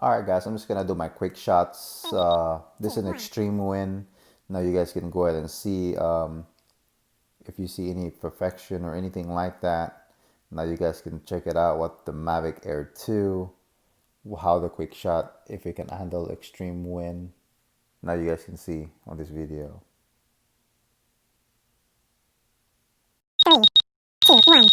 Alright guys, I'm just gonna do my quick shots. This is an extreme win. Now you guys can go ahead and see if you see any perfection or anything like that. Now you guys can check it out what the Mavic Air 2, how the quick shot, if it can handle extreme wind. Now you guys can see on this video. 3, 2, 1.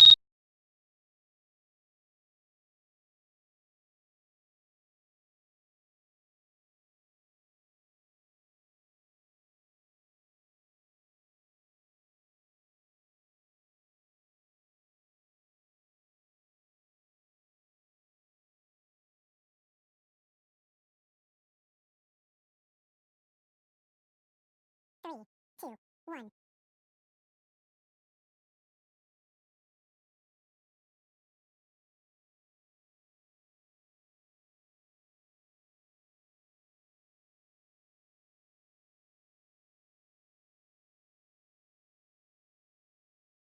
Three, two, one.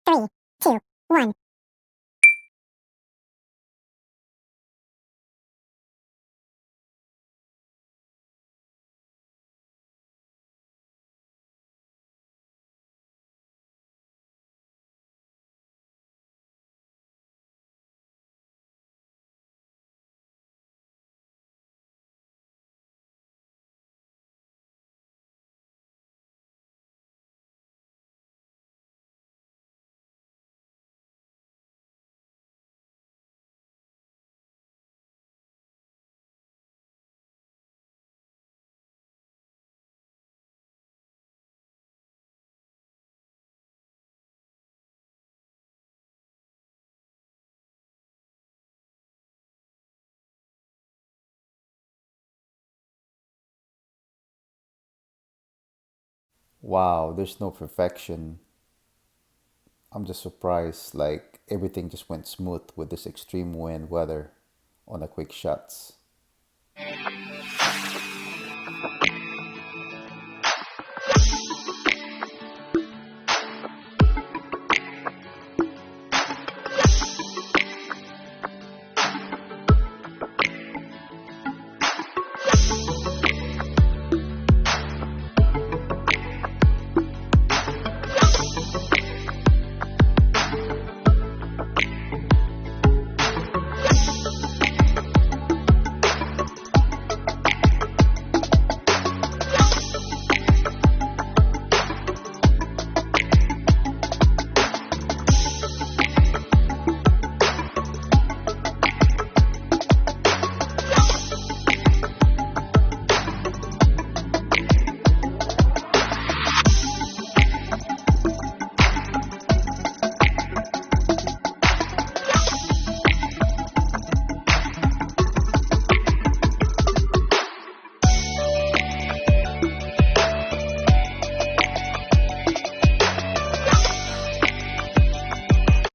Three, two, one. Wow, there's no perfection. I'm just surprised, like everything just went smooth with this extreme wind weather on the quick shots.